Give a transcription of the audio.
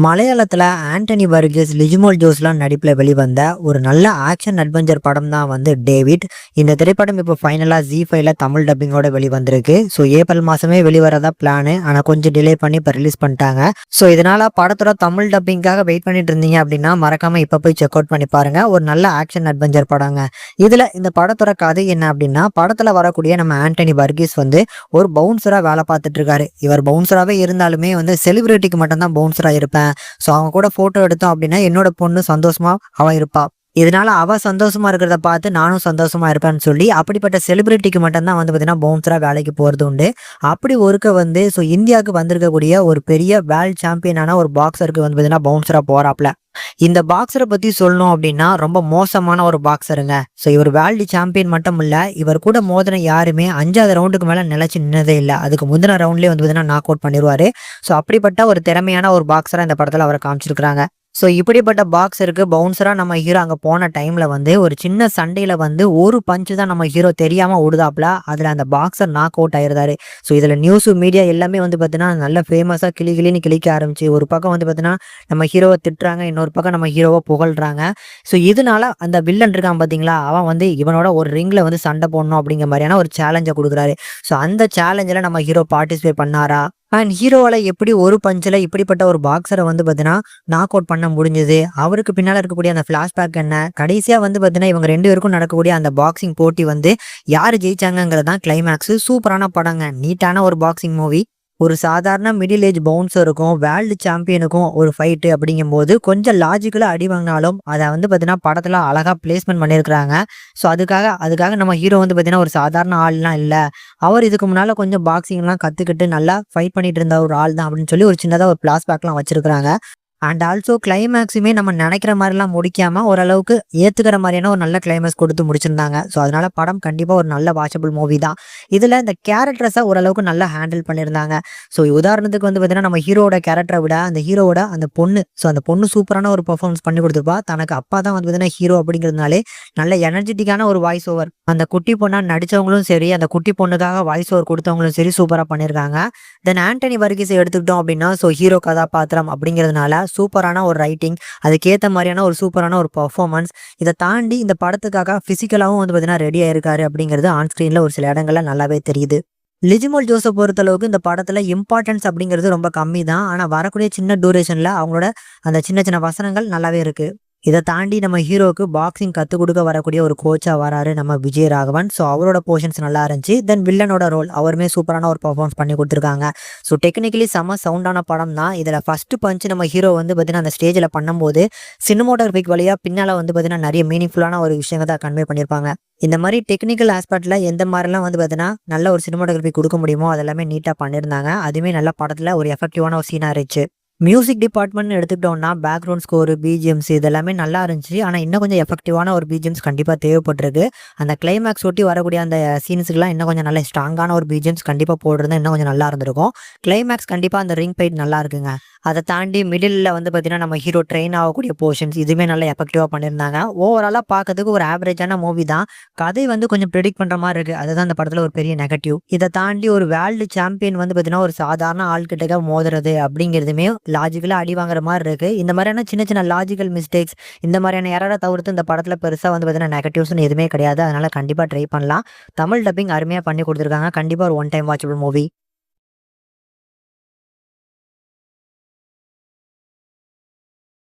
மலையாளத்துல ஆண்டனி வர்கீஸ், லிஜ்மோல் ஜோஸ்லாம் நடிப்புல வெளிவந்த ஒரு நல்ல ஆக்ஷன் அட்வென்ச்சர் படம் தான் வந்து டேவிட். இந்த திரைப்படம் இப்போ ஃபைனலா ஜி5ல தமிழ் டப்பிங்கோட வெளிவந்திருக்கு. ஸோ ஏப்ரல் மாசமே வெளிவரதா பிளானு. ஆனா கொஞ்சம் டிலே பண்ணி இப்போ ரிலீஸ் பண்ணிட்டாங்க. ஸோ இதனால படத்தோட தமிழ் டப்பிங்காக வெயிட் பண்ணிட்டு இருந்தீங்க அப்படின்னா மறக்காம இப்போ போய் செக் அவுட் பண்ணி பாருங்க. ஒரு நல்ல ஆக்ஷன் அட்வென்ச்சர் படங்க. இதுல இந்த படத்தோட கதை என்ன அப்படின்னா, படத்துல வரக்கூடிய நம்ம ஆண்டனி வர்கீஸ் வந்து ஒரு பவுன்சரா வேலை பார்த்துட்டு இருக்காரு. இவர் பவுன்சராவே இருந்தாலுமே வந்து செலிபிரிட்டிக்கு மட்டும் தான் பவுன்சரா இருப்பேன். ஸோ அவங்க கூட ஃபோட்டோ எடுத்தோம் அப்படின்னா என்னோட பொண்ணு சந்தோஷமா அவ இருப்பா. இதனால அவ சந்தோஷமா இருக்கிறத பார்த்து நானும் சந்தோஷமா இருப்பேன்னு சொல்லி அப்படிப்பட்ட செலிபிரிட்டிக்கு மட்டும்தான் வந்து பார்த்தீங்கன்னா பவுன்சரா வேலைக்கு போகிறது உண்டு. அப்படி ஒருக்க வந்து ஸோ இந்தியாவுக்கு வந்திருக்கக்கூடிய ஒரு பெரிய வேர்ல்ட் சாம்பியனான ஒரு பாக்ஸருக்கு வந்து பார்த்தீங்கன்னா பவுன்சரா போறாப்ல. இந்த பாக்ஸரை பத்தி சொல்லணும் அப்படின்னா ரொம்ப மோசமான ஒரு பாக்ஸருங்க. ஸோ இவர் வேர்ல்டு சாம்பியன் மட்டும் இல்ல, இவர் கூட மோதின யாருமே 5வது ரவுண்டுக்கு மேல நிலைச்சு நின்னதே இல்லை. அதுக்கு முந்தின ரவுண்ட்லேயே வந்து பார்த்தீங்கன்னா நாக் அவுட் பண்ணிடுவாரு. ஸோ அப்படிப்பட்ட ஒரு திறமையான ஒரு பாக்ஸரா இந்த படத்துல அவரை காமிச்சிருக்கிறாங்க. ஸோ இப்படிப்பட்ட பாக்ஸருக்கு பவுன்சரா நம்ம ஹீரோ அங்கே போன டைம்ல வந்து ஒரு சின்ன சண்டையில வந்து ஒரு பஞ்சு தான் நம்ம ஹீரோ தெரியாம ஓடுதாப்ல. அதுல அந்த பாக்ஸர் நாக் அவுட் ஆயிருந்தாரு. ஸோ இதுல நியூஸ் மீடியா எல்லாமே வந்து பார்த்தீங்கன்னா நல்ல ஃபேமஸா கிளி கிளின்னு கிளிக்க ஆரம்பிச்சு, ஒரு பக்கம் வந்து பார்த்தீங்கன்னா நம்ம ஹீரோவை திட்டுறாங்க, இன்னொரு பக்கம் நம்ம ஹீரோவை புகழ்றாங்க. ஸோ இதனால அந்த வில்லன் இருக்கான் பார்த்தீங்களா, அவன் வந்து இவனோட ஒரு ரிங்ல வந்து சண்டை போடணும் அப்படிங்கிற மாதிரியான ஒரு சேலஞ்சை கொடுக்குறாரு. ஸோ அந்த சேலஞ்சில் நம்ம ஹீரோ பார்ட்டிசிபேட் பண்ணாரா? அண்ட் ஹீரோவால எப்படி ஒரு பஞ்சில் இப்படிப்பட்ட ஒரு பாக்ஸரை வந்து பார்த்தீங்கன்னா நாக் அவுட் பண்ண முடிஞ்சது? அவருக்கு பின்னால் இருக்கக்கூடிய அந்த ஃபிளாஷ்பேக் என்ன? கடைசியாக வந்து பார்த்தீங்கன்னா இவங்க 2 பேருக்கும் நடக்கக்கூடிய அந்த பாக்ஸிங் போட்டி வந்து யார் ஜெயிச்சாங்கிறது தான் கிளைமேக்ஸ். சூப்பரான படங்க. நீட்டான ஒரு பாக்ஸிங் மூவி. ஒரு சாதாரண மிடில் ஏஜ் பவுன்சருக்கும் வேர்ல்டு சாம்பியனுக்கும் ஒரு ஃபைட்டு அப்படிங்கும்போது கொஞ்சம் லாஜிக்கலாக அடி வாங்கினாலும் அதை வந்து பார்த்தீங்கன்னா படத்தில் அழகாக பிளேஸ்மெண்ட் பண்ணியிருக்கிறாங்க. ஸோ அதுக்காக நம்ம ஹீரோ வந்து பார்த்தீங்கன்னா ஒரு சாதாரண ஆள்லாம் இல்லை. அவர் இதுக்கு முன்னால் கொஞ்சம் பாக்ஸிங்லாம் கற்றுக்கிட்டு நல்லா ஃபைட் பண்ணிட்டு இருந்த ஒரு ஆள் தான் அப்படின்னு சொல்லி ஒரு சின்னதாக ஒரு ஃப்ளாஷ்பேக்லாம் வச்சிருக்கிறாங்க. அண்ட் ஆல்சோ கிளைமேக்ஸுமே நம்ம நினைக்கிற மாதிரிலாம் முடிக்காம ஓரளவுக்கு ஏத்துக்கிற மாதிரியான ஒரு நல்ல கிளைமேக்ஸ் கொடுத்து முடிச்சிருந்தாங்க. ஸோ அதனால படம் கண்டிப்பாக ஒரு நல்ல வாட்சபிள் மூவி தான். இதில் இந்த கேரக்டர்ஸை ஓரளவுக்கு நல்லா ஹேண்டில் பண்ணியிருந்தாங்க. ஸோ உதாரணத்துக்கு வந்து பார்த்தீங்கன்னா நம்ம ஹீரோட கேரக்டரை விட அந்த ஹீரோட அந்த பொண்ணு, ஸோ அந்த பொண்ணு சூப்பரான ஒரு பெர்ஃபார்மன்ஸ் பண்ணி கொடுத்துருப்பா. தனக்கு அப்பா தான் வந்து பார்த்தீங்கன்னா ஹீரோ அப்படிங்கிறதுனாலே நல்ல எனர்ஜெட்டிக்கான ஒரு வாய்ஸ் ஓவர். அந்த குட்டி பொண்ணா நடிச்சவங்களும் சரி, அந்த குட்டி பொண்ணுக்காக வாய்ஸ் ஓவர் கொடுத்தவங்களும் சரி சூப்பராக பண்ணியிருக்காங்க. தென் ஆண்டனி வர்கீஸை எடுத்துக்கிட்டோம் அப்படின்னா ஸோ ஹீரோ கதாபாத்திரம் அப்படிங்கிறதுனால சூப்பரான ஒரு ரைட்டிங், அதுக்கேற்ற மாதிரியான ஒரு சூப்பரான ஒரு பர்ஃபார்மன்ஸ். இதை தாண்டி இந்த படத்துக்காக பிசிக்கலாகவும் வந்து பார்த்தீங்கன்னா ரெடி ஆயிருக்காரு அப்படிங்கிறது ஆன் ஸ்க்ரீனில் ஒரு சில இடங்கள்ல நல்லாவே தெரியுது. லிஜ்மோல் ஜோஸை பொறுத்தளவுக்கு இந்த படத்துல இம்பார்ட்டன்ஸ் அப்படிங்கிறது ரொம்ப கம்மி தான். ஆனால் வரக்கூடிய சின்ன டூரேஷன்ல அவங்களோட அந்த சின்ன சின்ன வசனங்கள் நல்லாவே இருக்கு. இதை தாண்டி நம்ம ஹீரோக்கு பாக்ஸிங் கற்றுக் கொடுக்க வரக்கூடிய ஒரு கோச்சா வராரு நம்ம விஜய் ராகவன். ஸோ அவரோட போர்ஷன்ஸ் நல்லா இருந்துச்சு. தென் வில்லனோட ரோல் அவருமே சூப்பரான ஒரு பர்ஃபார்மன்ஸ் பண்ணி கொடுத்துருக்காங்க. ஸோ டெக்னிக்கலி செம்ம சவுண்டான படம் தான். இதில் ஃபர்ஸ்ட் பஞ்ச் நம்ம ஹீரோ வந்து பார்த்தீங்கன்னா அந்த ஸ்டேஜில் பண்ணும்போது சினிமோட்டோகிராஃபிக் வழியாக பின்னால் வந்து பார்த்தீங்கன்னா நிறைய மீனிங்ஃபுல்லான ஒரு விஷயங்கள் தான் கன்வே பண்ணியிருப்பாங்க. இந்த மாதிரி டெக்னிக்கல் ஆஸ்பெக்ட்ல எந்த மாதிரிலாம் வந்து பார்த்தீங்கன்னா நல்ல ஒரு சினிமோட்டோகிராஃபி கொடுக்க முடியுமோ அதெல்லாமே நீட்டாக பண்ணியிருந்தாங்க. அதுவுமே நல்ல படத்தில் ஒரு எஃபெக்டிவான ஒரு சீனாக இருந்துச்சு. மியூசிக் டிபார்ட்மெண்ட் எடுத்துக்கிட்டோம்னா பேக்ரவுண்ட் ஸ்கோரு, பிஜிஎம்ஸ் இதெல்லாமே நல்லா இருந்துச்சு. ஆனால் இன்னும் கொஞ்சம் எஃபெக்டிவான ஒரு பிஜிஎம்ஸ் கண்டிப்பாக தேவைப்பட்டிருக்கு. அந்த கிளைமேக்ஸ் ஒட்டி வரக்கூடிய அந்த சீன்ஸுக்குலாம் இன்னும் கொஞ்சம் நல்ல ஸ்ட்ராங்கான ஒரு பிஜிஎம்ஸ் கண்டிப்பாக போடுறது இன்னும் கொஞ்சம் நல்லா இருந்திருக்கும். கிளைமேக்ஸ் கண்டிப்பாக அந்த ரிங் ஃபைட் நல்லா இருக்குங்க. அதை தாண்டி மிடில் வந்து பார்த்தீங்கன்னா நம்ம ஹீரோ ட்ரெயின் ஆகக்கூடிய போர்ஷன்ஸ் இதுவுமே நல்லா எஃபெக்டிவாக பண்ணியிருந்தாங்க. ஓவராலாக பார்க்கறதுக்கு ஒரு ஆவரேஜான மூவி தான். கதை வந்து கொஞ்சம் ப்ரெடிக்ட் பண்ணுற மாதிரி இருக்குது. அதுதான் அந்த படத்தில் ஒரு பெரிய நெகட்டிவ். இதை தாண்டி ஒரு வேர்ல்டு சாம்பியன் வந்து பார்த்தீங்கன்னா ஒரு சாதாரண ஆள்கிட்ட மோதுறது அப்படிங்கிறதுமே லாஜிக்கலாக அடி வாங்குற மாதிரி இருக்குது. இந்த மாதிரியான சின்ன சின்ன லாஜிக்கல் மிஸ்டேக்ஸ், இந்த மாதிரியான எரரை தவிர்த்து இந்த படத்தில் பெருசாக வந்து பார்த்தீங்கன்னா நெகட்டிவ்ஸ்னு எதுவுமே கிடையாது. அதனால் கண்டிப்பாக ட்ரை பண்ணலாம். தமிழ் டப்பிங் அருமையாக பண்ணி கொடுத்துருக்காங்க. கண்டிப்பாக ஒரு ஒன் டைம் வாட்சபிள் மூவி.